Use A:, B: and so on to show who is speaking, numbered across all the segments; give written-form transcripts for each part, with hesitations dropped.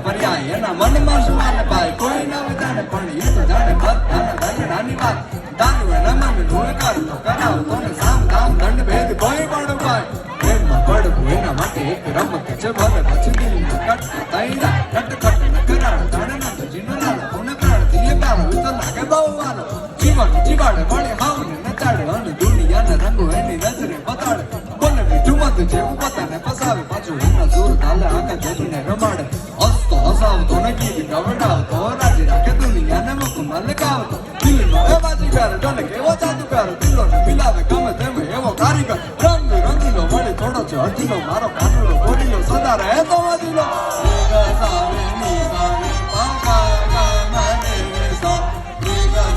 A: પર્યાય એના મનમાં શું આને ભાઈ કોઈ ના વિચારે પણ એ તો જાણે બધાના દંડની વાત દારૂ એના મન નું કર તો કરાવ તો ને સામ દામ દંડ ભેદ કોઈ પણ ભાઈ પ્રેમમાં પડવું એના માટે એક રમત છે ભલે પછી દિલમાં કટ તૈરા કટ કટ ન કરાવ જાણે ના તો જીનો લાલ કોને કરાવ દિલે તારો તો લાગે બહુ વાલો જીવન જીવાડે વળે હાવને નચાડે અને દુનિયાના રંગો એની નજરે બતાડે બોલે મીઠું મત જેવું પોતાને ફસાવે પાછું એના જોર તાલે આખા જગને રમાડે હસતો હસાવતો ને ગીત ગવડાવતો રાજી રાખે દુનિયાને મુખમાં લગાવતો દિલનો એ બાજીગર જોને કેવો જાદુગર દિલોને મિલાવે ગમે તેમ એવો કારીગર રંગ રંગીલો વળી થોડો છે હઠીલો મારો કાનુડો ગોરીલો સદા રહે તો વાદીલો સાવે ની સાવે પાકા ગામને સા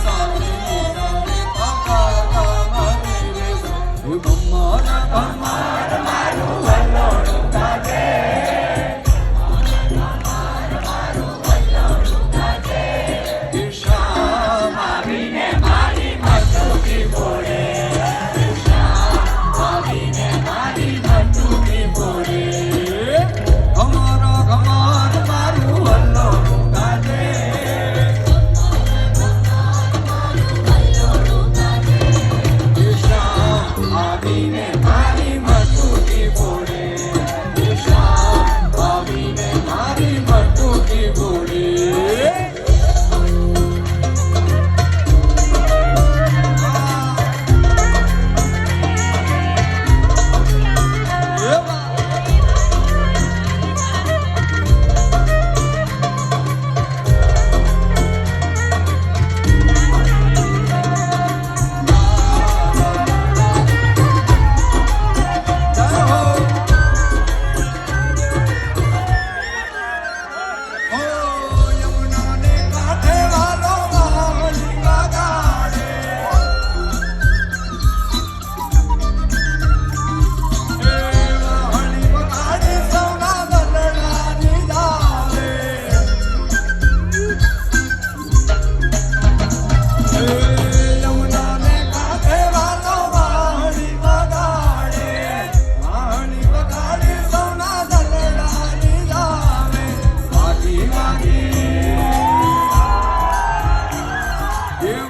A: સાવે ની સાવે પાકા ગામને સા ભમ્માર મારું વલ્લોડું કાજે You